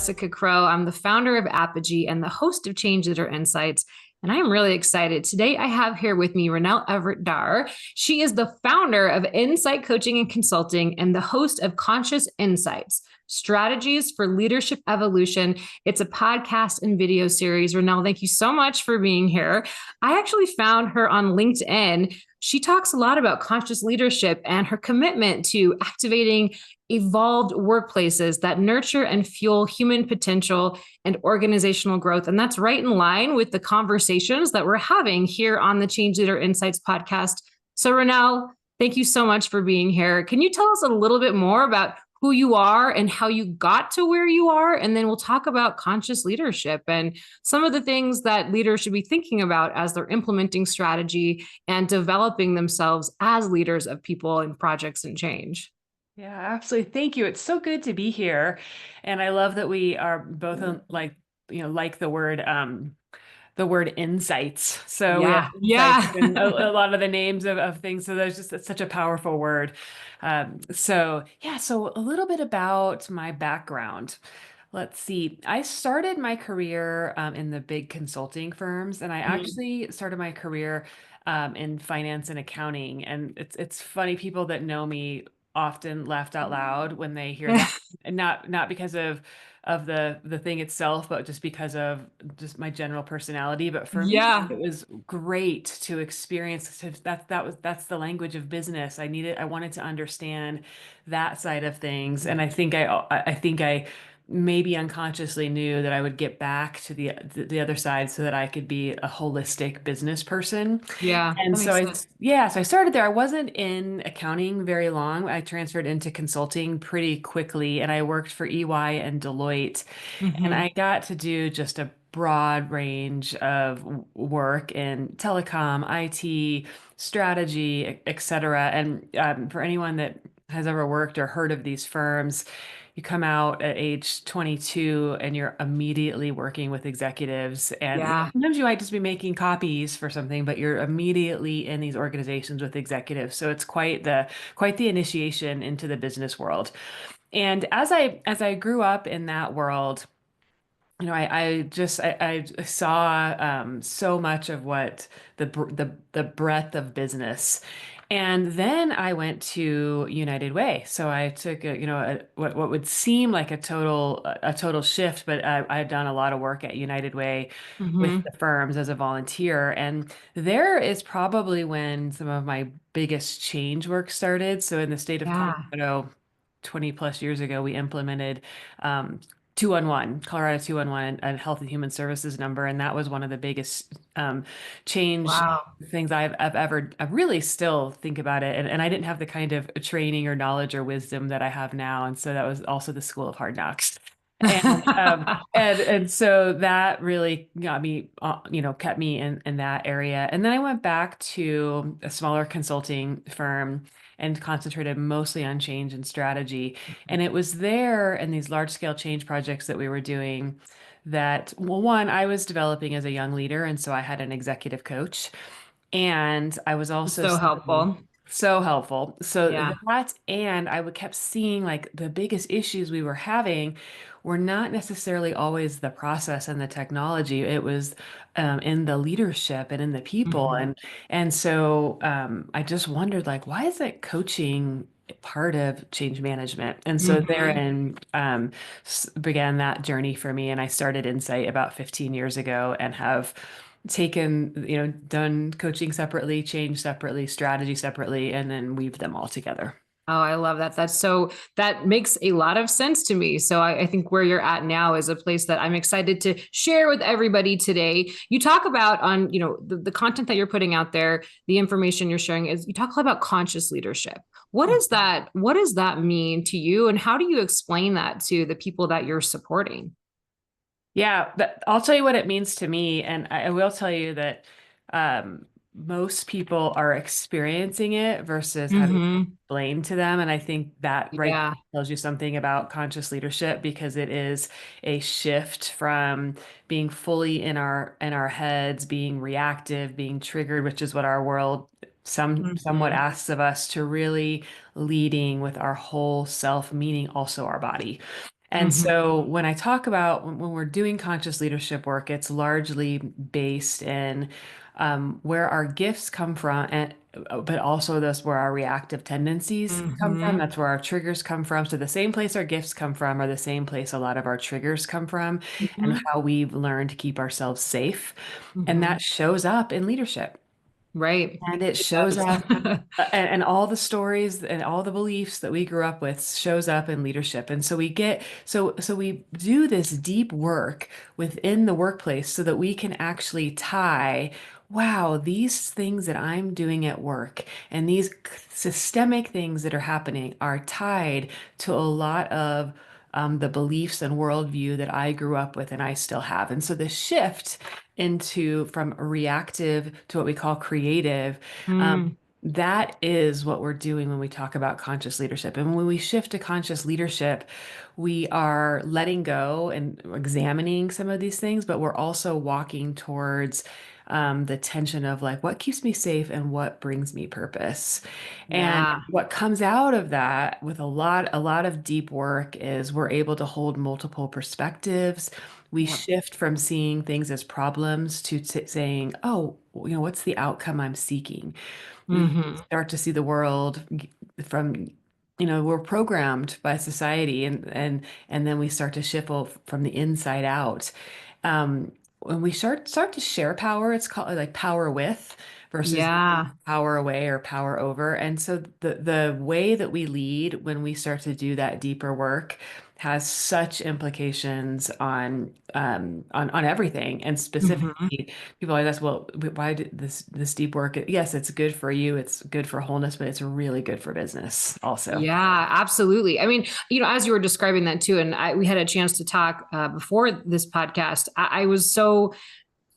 Jessica Crow. I'm the founder of Apogee and the host of Change Leader Insights. And I am really excited. Today, I have here with me Renelle Everett Darr. She is the founder of InSight Coaching and Consulting and the host of Conscious Insights Strategies for Leadership Evolution. It's a podcast and video series. Renelle, thank you so much for being here. I actually found her on LinkedIn. She talks a lot about conscious leadership and her commitment to activating evolved workplaces that nurture and fuel human potential and organizational growth. And that's right in line with the conversations that we're having here on the Change Leader Insights podcast. So, Renelle, thank you so much for being here. Can you tell us a little bit more about who you are and how you got to where you are? And then we'll talk about conscious leadership and some of the things that leaders should be thinking about as they're implementing strategy and developing themselves as leaders of people and projects and change. Yeah, absolutely. Thank you. It's so good to be here. And I love that we are both like the word insights. So we have Yeah. insights Yeah. in a lot of the names of things. So there's just it's such a powerful word. So a little bit about my background. Let's see. I started my career in the big consulting firms, and I Mhm. actually started my career in finance and accounting. And it's funny, people that know me often laughed out loud when they hear that, and not because of the thing itself, but just because of just my general personality. But for me, Yeah. it was great to experience that's the language of business. I wanted to understand that side of things, and I think I maybe unconsciously knew that I would get back to the other side so that I could be a holistic business person. Yeah. And That so makes sense. I started there. I wasn't in accounting very long. I transferred into consulting pretty quickly, and I worked for EY and Deloitte, and Hmm. I got to do just a broad range of work in telecom, IT, strategy, et cetera. And for anyone that has ever worked or heard of these firms, you come out at age 22 and you're immediately working with executives. And Yeah. sometimes you might just be making copies for something, but you're immediately in these organizations with executives. So it's quite the initiation into the business world. And as I grew up in that world, I saw so much of what the breadth of business. And then I went to United Way. So I took what would seem like a total shift, but I had done a lot of work at United Way with Hmm. the firms as a volunteer. And there is probably when some of my biggest change work started. So in the state of Yeah. Colorado, 20 plus years ago, we implemented um, 211, Colorado 211, and Health and Human Services number. And that was one of the biggest change Wow. things I really still think about it. And I didn't have the kind of training or knowledge or wisdom that I have now. And so that was also the school of hard knocks. And so that really got me, kept me in that area. And then I went back to a smaller consulting firm and concentrated mostly on change and strategy. And it was there in these large scale change projects that we were doing that, well, one, I was developing as a young leader. And so I had an executive coach. And I was also So helpful. so helpful. So Yeah. and I would kept seeing like the biggest issues we were having were not necessarily always the process and the technology. It was in the leadership and in the people. Hmm. And so I just wondered, like, why isn't coaching part of change management? And so Hmm. therein began that journey for me. And I started Insight about 15 years ago and have taken, done coaching separately, change separately, strategy separately, and then weave them all together. Oh, I love that. That makes a lot of sense to me. So I think where you're at now is a place that I'm excited to share with everybody today. You talk about on, the content that you're putting out there, the information you're sharing is you talk a lot about conscious leadership. What does that mean to you? And how do you explain that to the people that you're supporting? Yeah, but I'll tell you what it means to me, and I will tell you that most people are experiencing it versus having it Hmm. explained to them. And I think that right Yeah. tells you something about conscious leadership because it is a shift from being fully in our heads, being reactive, being triggered, which is what our world somewhat Hmm. asks of us, to really leading with our whole self, meaning also our body. And so when I talk about when we're doing conscious leadership work, it's largely based in where our gifts come from, and but also that's where our reactive tendencies come from. Mm-hmm. That's where our triggers come from. So the same place our gifts come from are the same place a lot of our triggers come from, and Mm-hmm. how we've learned to keep ourselves safe. And Mm-hmm. that shows up in leadership. Right. And it It shows does. up, and all the stories and all the beliefs that we grew up with shows up in leadership. And so we do this deep work within the workplace so that we can actually tie, wow, these things that I'm doing at work and these systemic things that are happening are tied to a lot of the beliefs and worldview that I grew up with and I still have. And so the shift into from reactive to what we call creative, Mm, that is what we're doing when we talk about conscious leadership. And when we shift to conscious leadership, we are letting go and examining some of these things, but we're also walking towards the tension of like what keeps me safe and what brings me purpose. And yeah. what comes out of that with a lot of deep work is we're able to hold multiple perspectives. We Yep. shift from seeing things as problems to saying, oh, what's the outcome I'm seeking? We Mm-hmm. start to see the world from, we're programmed by society, and then we start to shift from the inside out. When we start to share power, it's called like power with versus Yeah. power away or power over. And so the way that we lead when we start to do that deeper work has such implications on everything, and Mm-hmm. specifically people always ask, well, why did this deep work? Yes, it's good for you, it's good for wholeness, but it's really good for business also. Yeah, absolutely. I mean, as you were describing that too, and we had a chance to talk before this podcast. I was so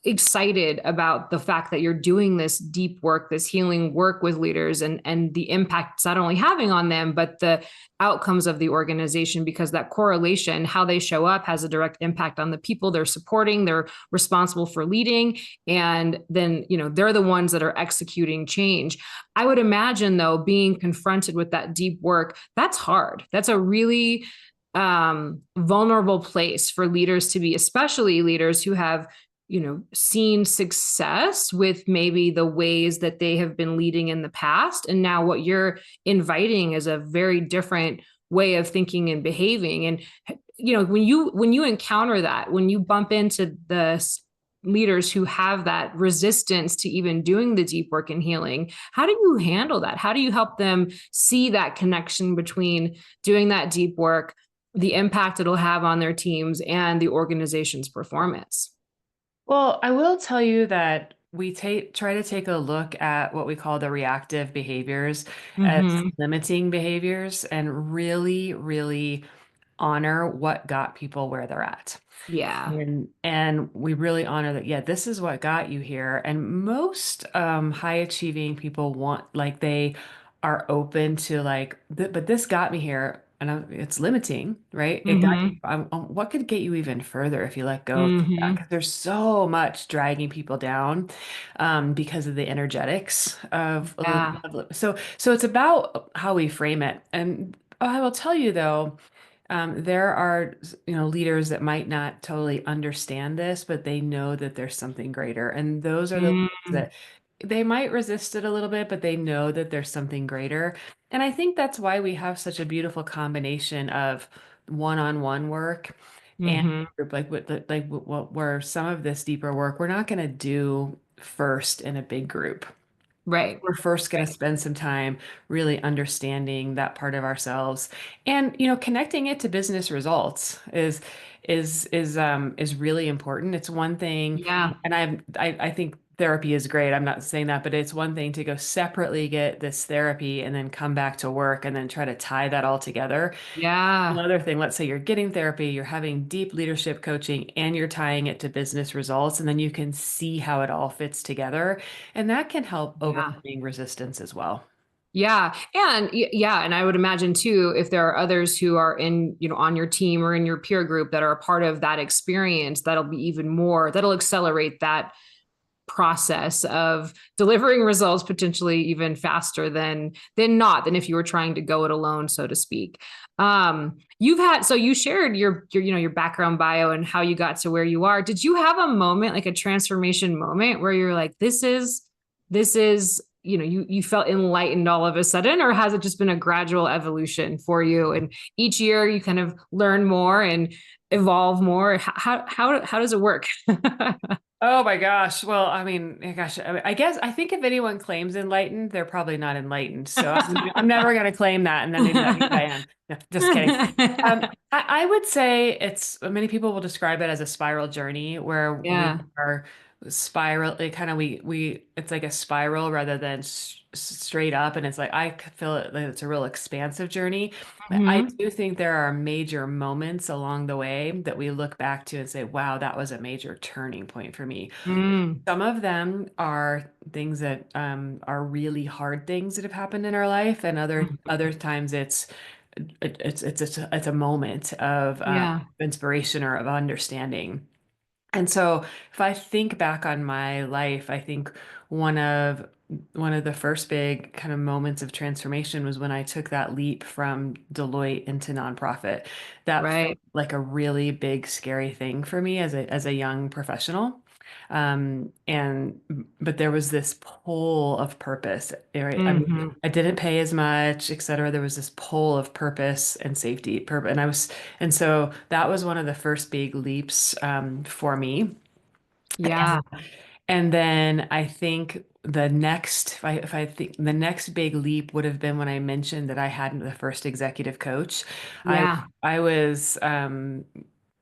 excited about the fact that you're doing this deep work, this healing work with leaders, and the impact it's not only having on them, but the outcomes of the organization, because that correlation, how they show up, has a direct impact on the people they're supporting, they're responsible for leading, and then they're the ones that are executing change. I would imagine, though, being confronted with that deep work, that's hard. That's a really vulnerable place for leaders to be, especially leaders who have seen success with maybe the ways that they have been leading in the past. And now what you're inviting is a very different way of thinking and behaving. And, when you encounter that, when you bump into the leaders who have that resistance to even doing the deep work and healing, how do you handle that? How do you help them see that connection between doing that deep work, the impact it'll have on their teams, and the organization's performance? Well, I will tell you that we try to take a look at what we call the reactive behaviors as Mm-hmm. limiting behaviors and really, really honor what got people where they're at. Yeah. And we really honor that, yeah, this is what got you here. And most high achieving people want, like, they are open to like, but this got me here, and it's limiting, right? It got you. Mm-hmm. What could get you even further if you let go of that? Mm-hmm. Because there's so much dragging people down, because of the energetics of Yeah. so it's about how we frame it. And I will tell you though. There are, leaders that might not totally understand this, but they know that there's something greater. And those are the ones Mm-hmm. that they might resist it a little bit, but they know that there's something greater. And I think that's why we have such a beautiful combination of one-on-one work and Mm-hmm. group, where some of this deeper work we're not going to do first in a big group. Right. We're first going to Right. spend some time really understanding that part of ourselves, and connecting it to business results is really important. It's one thing, Yeah. and I think therapy is great. I'm not saying that, but it's one thing to go separately get this therapy and then come back to work and then try to tie that all together. Yeah. Another thing, let's say you're getting therapy, you're having deep leadership coaching, and you're tying it to business results, and then you can see how it all fits together. And that can help Yeah. overcoming resistance as well. Yeah. And yeah. And I would imagine too, if there are others who are on your team or in your peer group that are a part of that experience, that'll be even more, that'll accelerate that process of delivering results potentially even faster than if you were trying to go it alone, so to speak. You've had, so you shared your background bio and how you got to where you are. Did you have a moment, like a transformation moment, where you're like, this is you felt enlightened all of a sudden, or has it just been a gradual evolution for you, and each year you kind of learn more and evolve more? How does it work? Oh my gosh. Well, I mean, gosh, I guess I think if anyone claims enlightened, they're probably not enlightened. So I'm never going to claim that, and then maybe that means I am. No, just kidding. I would say it's many people will describe it as a spiral journey where we Yeah. are spiral. It kind of we it's like a spiral rather than straight up, and it's like I feel it like it's a real expansive journey. I Hmm. do think there are major moments along the way that we look back to and say, wow, that was a major turning point for me. Mm. Some of them are things that are really hard things that have happened in our life, and other times it's a moment of Yeah. inspiration or of understanding. And so if I think back on my life, I think one of one of the first big kind of moments of transformation was when I took that leap from Deloitte into nonprofit. That felt Right. like a really big, scary thing for me as a young professional. And but there was this pull of purpose, right? I mean, Hmm. I didn't pay as much, et cetera. There was this pull of purpose and safety, and and so that was one of the first big leaps for me. Yeah. And then I think if I think the next big leap would have been when I mentioned that I hadn't the first executive coach. I Yeah. I was,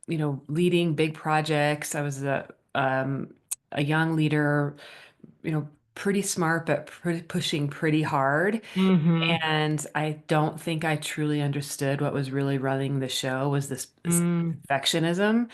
leading big projects. I was a young leader, pretty smart, but pushing pretty hard. Hmm. And I don't think I truly understood what was really running the show was this Mm. perfectionism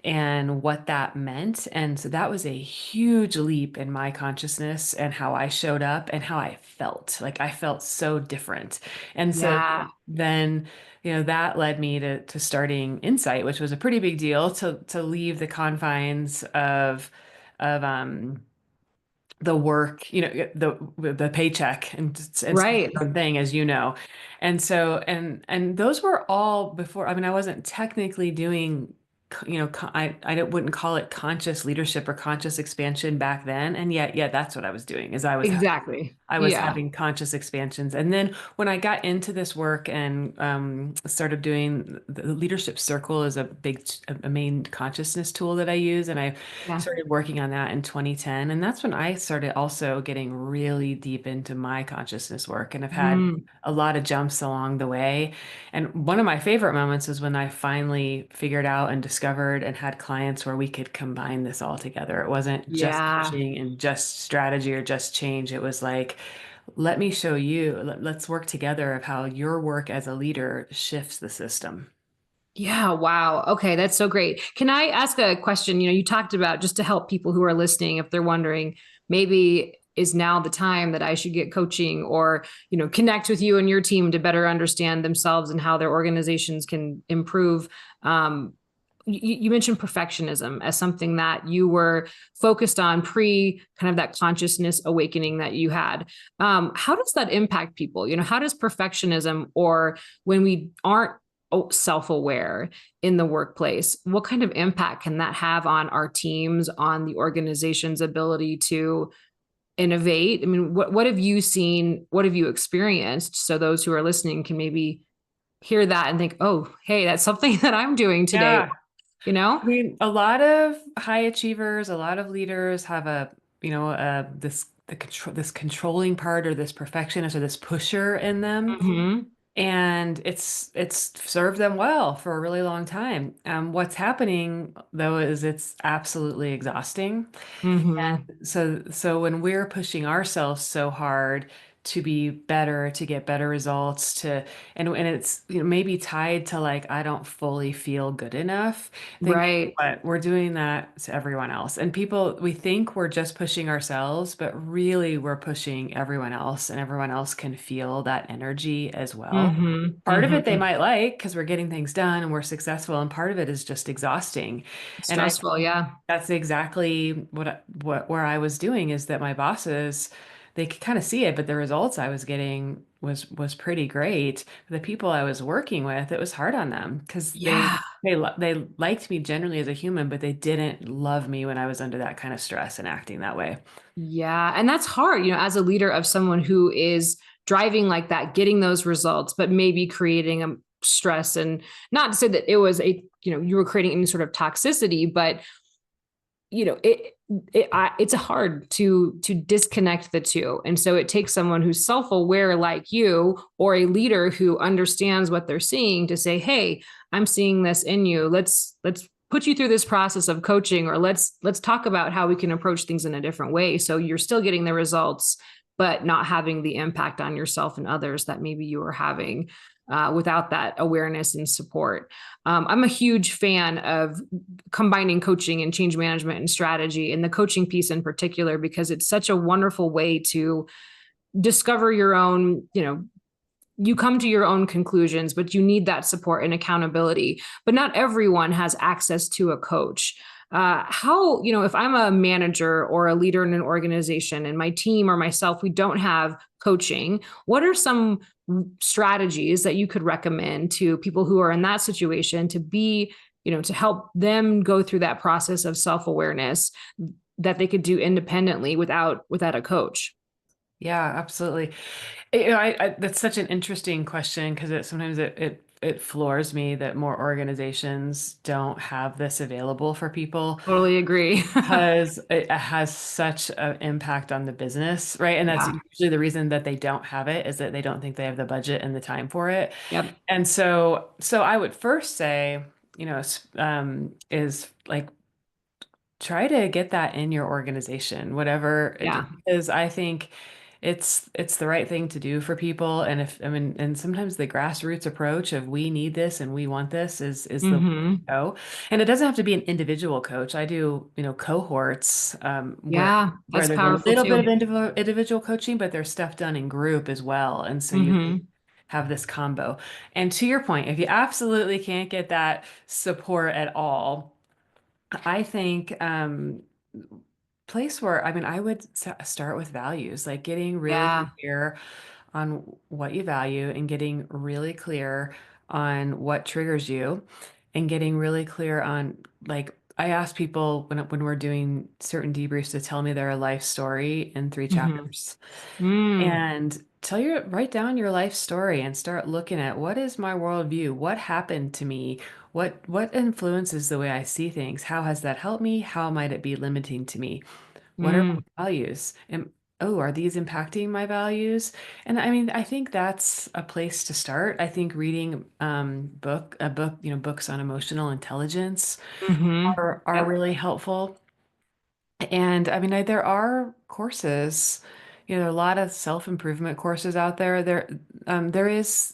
and what that meant. And so that was a huge leap in my consciousness and how I showed up and how I felt. Like I felt so different. And so Yeah. then, that led me to starting InSight, which was a pretty big deal to leave the confines of the work, the paycheck and start Right. your own thing, as you know. And so, and those were all before, I mean, I wasn't technically doing, I wouldn't call it conscious leadership or conscious expansion back then. And yet, yeah, that's what I was doing is Exactly. I was Yeah. having conscious expansions. And then when I got into this work and started doing the leadership circle is a main consciousness tool that I use. And I Yeah. started working on that in 2010. And that's when I started also getting really deep into my consciousness work. And I've had Mm. a lot of jumps along the way. And one of my favorite moments is when I finally figured out and discovered and had clients where we could combine this all together. It wasn't just Yeah. coaching and just strategy or just change. It was like, let me show you, let's work together of how your work as a leader shifts the system. Yeah, wow. Okay, that's so great. Can I ask a question? You talked about, just to help people who are listening, if they're wondering, maybe is now the time that I should get coaching, or, connect with you and your team to better understand themselves and how their organizations can improve. You mentioned perfectionism as something that you were focused on pre kind of that consciousness awakening that you had. How does that impact people? How does perfectionism, or when we aren't self-aware in the workplace, what kind of impact can that have on our teams, on the organization's ability to innovate? I mean, what have you seen, what have you experienced, so those who are listening can maybe hear that and think, oh, hey, that's something that I'm doing today, Yeah. you know? I mean, a lot of high achievers, a lot of leaders have this controlling part or this perfectionist or this pusher in them. Hmm. And it's served them well for a really long time. What's happening though is it's absolutely exhausting. Hmm. So when we're pushing ourselves so hard to be better, to get better results, and it's, maybe tied to like, I don't fully feel good enough. Think Right. what we're doing that to everyone else. And people, we think we're just pushing ourselves, but really we're pushing everyone else, and everyone else can feel that energy as well. Mm-hmm. Part of it they Mm-hmm. might like because we're getting things done and we're successful, and part of it is just exhausting. And I Stressful. Yeah. that's exactly where I was doing, is that my bosses, they could kind of see it, but the results I was getting was pretty great. The people I was working with, it was hard on them because Yeah. they liked me generally as a human, but they didn't love me when I was under that kind of stress and acting that way. Yeah. And that's hard, as a leader of someone who is driving like that, getting those results, but maybe creating a stress. And not to say that it was you were creating any sort of toxicity, but it's hard to disconnect the two, and so it takes someone who's self-aware like you, or a leader who understands what they're seeing, to say, hey, I'm seeing this in you. Let's put you through this process of coaching, or let's talk about how we can approach things in a different way, so you're still getting the results but not having the impact on yourself and others that maybe you were having without that awareness and support. I'm a huge fan of combining coaching and change management and strategy, and the coaching piece in particular, because it's such a wonderful way to discover your own, you come to your own conclusions, but you need that support and accountability. But not everyone has access to a coach. How, if I'm a manager or a leader in an organization, and my team or myself, we don't have coaching, what are some strategies that you could recommend to people who are in that situation, to be, to help them go through that process of self-awareness that they could do independently without a coach? Yeah, absolutely. That's such an interesting question, because sometimes it floors me that more organizations don't have this available for people, Totally agree. because it has such an impact on the business, right? And that's Yeah. usually the reason that they don't have it, is that they don't think they have the budget and the time for it. Yep. And so I would first say, is like, try to get that in your organization, whatever Yeah. because I think it's the right thing to do for people. And if, I mean, and sometimes the grassroots approach of, we need this and we want this, is the way to Mm-hmm. go. And it doesn't have to be an individual coach. I do, cohorts, Yeah, where that's there's a powerful little bit too. of individual coaching, but there's stuff done in group as well. And so you Mm-hmm. have this combo. And to your point, if you absolutely can't get that support at all, I think, place where, I mean, I would start with values, like getting really Yeah. clear on what you value, and getting really clear on what triggers you, and getting really clear on, like, I ask people when we're doing certain debriefs to tell me their life story in 3 Mm-hmm. chapters. Mm. And write down your life story and start looking at, what is my worldview? What happened to me? What influences the way I see things? How has that helped me? How might it be limiting to me? What are Mm. my values? And oh, are these impacting my values? And I mean, I think that's a place to start. I think reading books on emotional intelligence Mm-hmm. are Yep. really helpful. And I mean, there are courses, there are a lot of self-improvement courses out there. There is,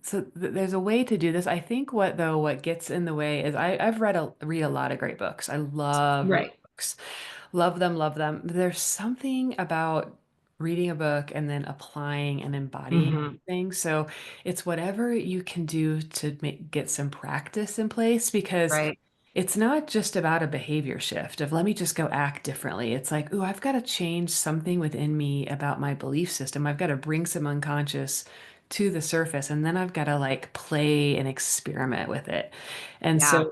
so there's a way to do this. I think what gets in the way is, I've read a lot of great books. I love reading Right. books. Love them, love them. There's something about reading a book and then applying and embodying Mm-hmm. things. So it's whatever you can do to get some practice in place, because Right. it's not just about a behavior shift of, let me just go act differently. It's like, ooh, I've got to change something within me about my belief system. I've got to bring some unconscious to the surface, and then I've got to like play and experiment with it. And Yeah.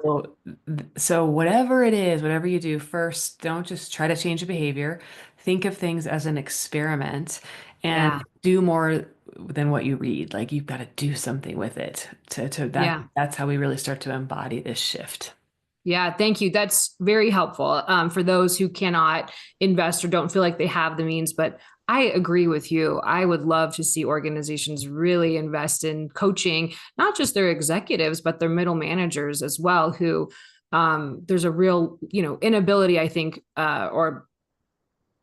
so whatever it is, whatever you do, first, don't just try to change a behavior. Think of things as an experiment, and Yeah. do more than what you read. Like, you've got to do something with it, to that. Yeah. That's how we really start to embody this shift. Yeah, thank you. That's very helpful for those who cannot invest or don't feel like they have the means. But I agree with you. I would love to see organizations really invest in coaching, not just their executives, but their middle managers as well, who there's a real, inability, I think, or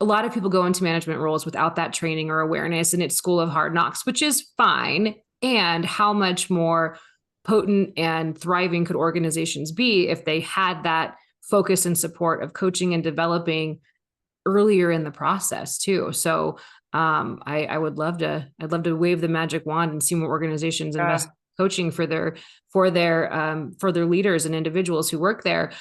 a lot of people go into management roles without that training or awareness, and it's school of hard knocks, which is fine. And how much more potent and thriving could organizations be if they had that focus and support of coaching and developing earlier in the process too. So I would love to, I'd love to wave the magic wand and see more organizations invest Yeah. coaching for their leaders and individuals who work there.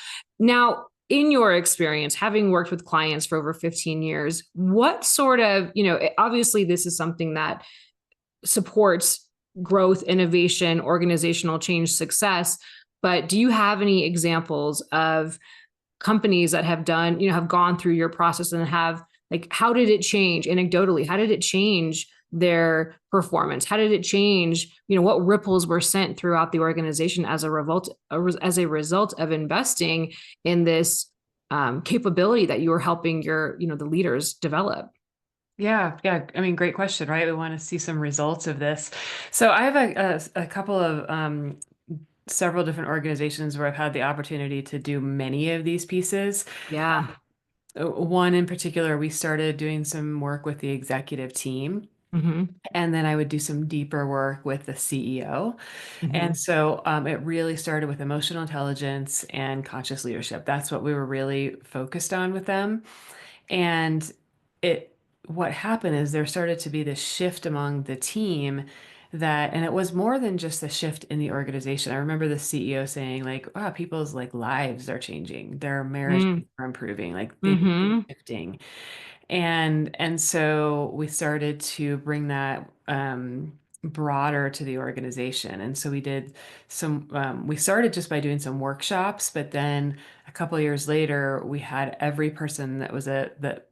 Now, in your experience, having worked with clients for over 15 years, what sort of, obviously this is something that supports growth, innovation, organizational change, success. But do you have any examples of companies that have done, have gone through your process and have, like, how did it change anecdotally? How did it change their performance? How did it change, what ripples were sent throughout the organization as a result of investing in this capability that you were helping the leaders develop? Yeah, yeah. I mean, great question, right? We want to see some results of this. So I have a couple of several different organizations where I've had the opportunity to do many of these pieces. Yeah. One in particular, we started doing some work with the executive team, Mm-hmm. and then I would do some deeper work with the CEO. Mm-hmm. And so it really started with emotional intelligence and conscious leadership. That's what we were really focused on with them. And it what happened is there started to be this shift among the team and it was more than just a shift in the organization. I remember the CEO saying like, wow, people's like lives are changing, their marriages are improving, like things are Mm-hmm. shifting. And so we started to bring that broader to the organization. And so we started just by doing some workshops, but then a couple of years later, we had every person that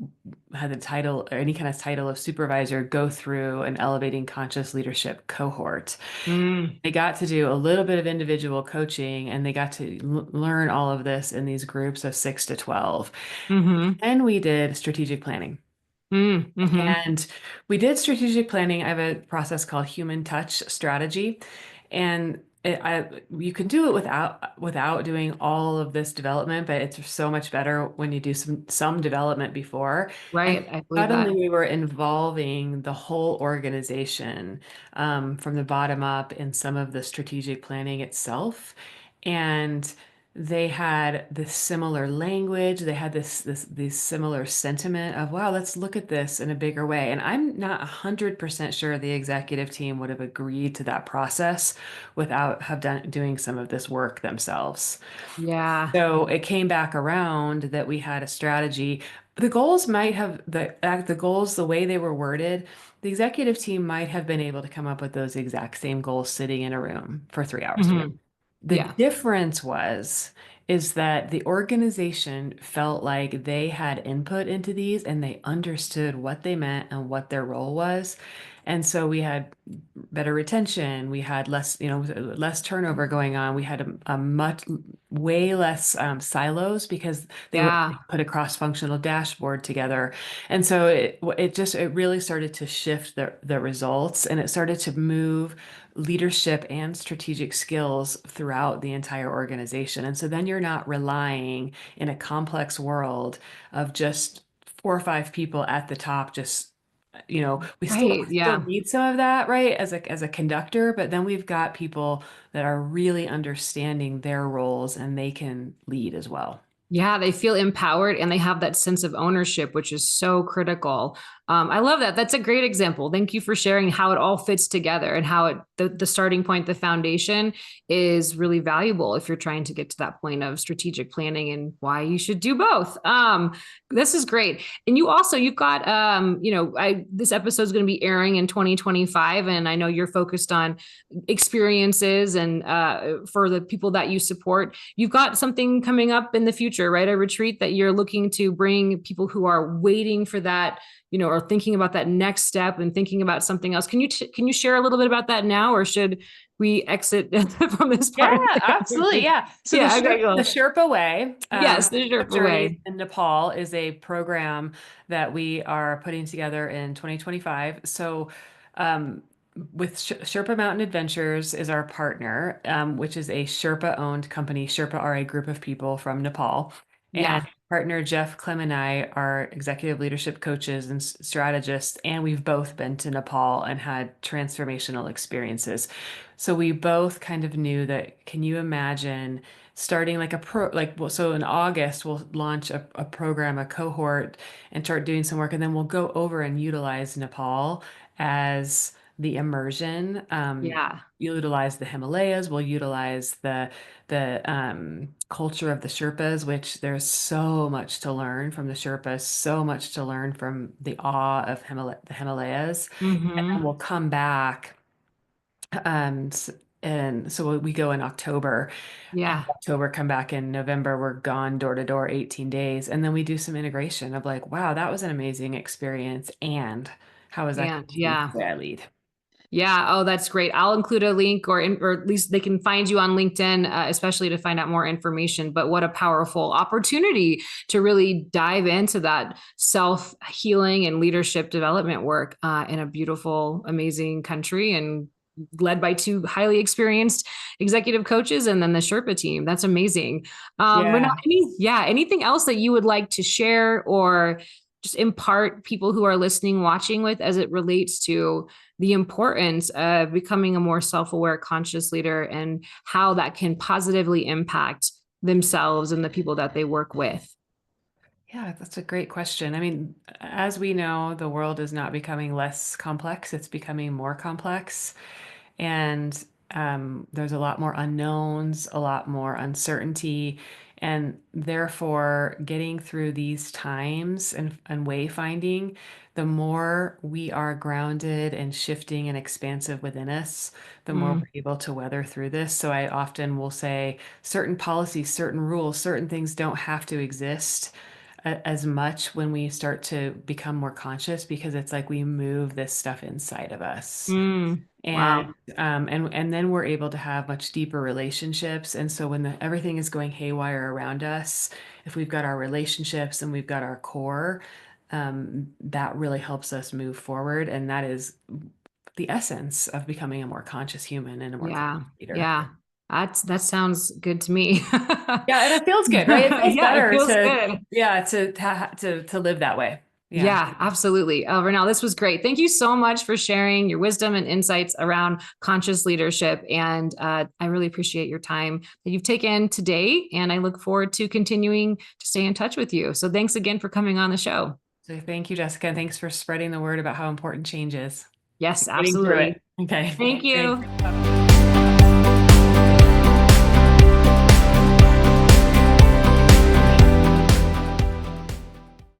had the title or any kind of title of supervisor go through an elevating conscious leadership cohort. Mm-hmm. They got to do a little bit of individual coaching and they got to learn all of this in these groups of 6 to 12. Mm-hmm. And we did strategic planning. Mm-hmm. And we did strategic planning. I have a process called human touch strategy. And you can do it without doing all of this development, but it's so much better when you do some development before. And Right. I believe suddenly that. we were involving the whole organization from the bottom up in some of the strategic planning itself. And they had this similar language. They had this similar sentiment of, wow, let's look at this in a bigger way. And I'm not 100% sure the executive team would have agreed to that process without doing some of this work themselves. Yeah. So it came back around that we had a strategy. The goals might have the goals, the way they were worded, the executive team might have been able to come up with those exact same goals sitting in a room for 3 hours. Mm-hmm. The Yeah. difference is that the organization felt like they had input into these and they understood what they meant and what their role was. And so we had better retention. We had less turnover going on. We had a much way less silos because they were able Yeah. to put a cross-functional dashboard together. And so it really started to shift the results and it started to move leadership and strategic skills throughout the entire organization. And so then you're not relying in a complex world of just 4 or 5 people at the top just we still Right. still Yeah. need some of that, right, as a conductor, but then we've got people that are really understanding their roles and they can lead as well. Yeah, they feel empowered and they have that sense of ownership, which is so critical. I love that. That's a great example. Thank you for sharing how it all fits together and how the starting point, the foundation is really valuable if you're trying to get to that point of strategic planning and why you should do both. This is great. And you've got, this episode is going to be airing in 2025. And I know you're focused on experiences and for the people that you support. You've got something coming up in the future, right? A retreat that you're looking to bring people who are waiting for that, or thinking about that next step and thinking about something else. Can you share a little bit about that now, or should we exit from this Yeah, part of the absolutely. conversation? Yeah. So Yeah. Okay. The Cool. Sherpa Way, Yes, the Sherpa Sherpa Journeys way. in Nepal is a program that we are putting together in 2025. So, um, with Sherpa Mountain Adventures is our partner, which is a Sherpa-owned company. Sherpa are a group of people from Nepal, and Yeah. partner Jeff Clem and I are executive leadership coaches and strategists, and we've both been to Nepal and had transformational experiences. So we both kind of knew that, can you imagine starting like a well, so in August, we'll launch a program, a cohort, and start doing some work, and then we'll go over and utilize Nepal as the immersion. Yeah. Utilize the Himalayas, we'll utilize the culture of the Sherpas, which there's so much to learn from the Sherpas, so much to learn from the awe of the Himalayas. And then Hmm. we'll come back. And and so we go in October. Yeah. October, come back in November. We're gone door to door 18 days. And then we do some integration of like, wow, that was an amazing experience. And how is that going And to change yeah. the way I lead? Yeah. Oh, that's great. I'll include a link or at least they can find you on LinkedIn, especially to find out more information. But what a powerful opportunity to really dive into that self healing and leadership development work in a beautiful, amazing country and led by two highly experienced executive coaches and then the Sherpa team. That's amazing. Renata, Yeah. anything else that you would like to share or just impart people who are listening, watching with as it relates to the importance of becoming a more self-aware, conscious leader and how that can positively impact themselves and the people that they work with? Yeah, that's a great question. I mean, as we know, the world is not becoming less complex, it's becoming more complex. And there's a lot more unknowns, a lot more uncertainty. And therefore, getting through these times and wayfinding, the more we are grounded and shifting and expansive within us, the more Mm, we're able to weather through this. So I often will say certain policies, certain rules, certain things don't have to exist as much when we start to become more conscious, because it's like we move this stuff inside of us. And wow. and then we're able to have much deeper relationships. And so when everything is going haywire around us, if we've got our relationships and we've got our core, that really helps us move forward. And that is the essence of becoming a more conscious human and a more conscious Yeah. leader. Yeah. That sounds good to me. Yeah, and it feels good, right? It feels Yeah, it better feels to, good. yeah, to live that way. Yeah. Yeah, absolutely. Renelle, this was great. Thank you so much for sharing your wisdom and insights around conscious leadership. And I really appreciate your time that you've taken today. And I look forward to continuing to stay in touch with you. So thanks again for coming on the show. So thank you, Jessica, and thanks for spreading the word about how important change is Yes, and getting through it. absolutely. Okay. Thank Thanks. you.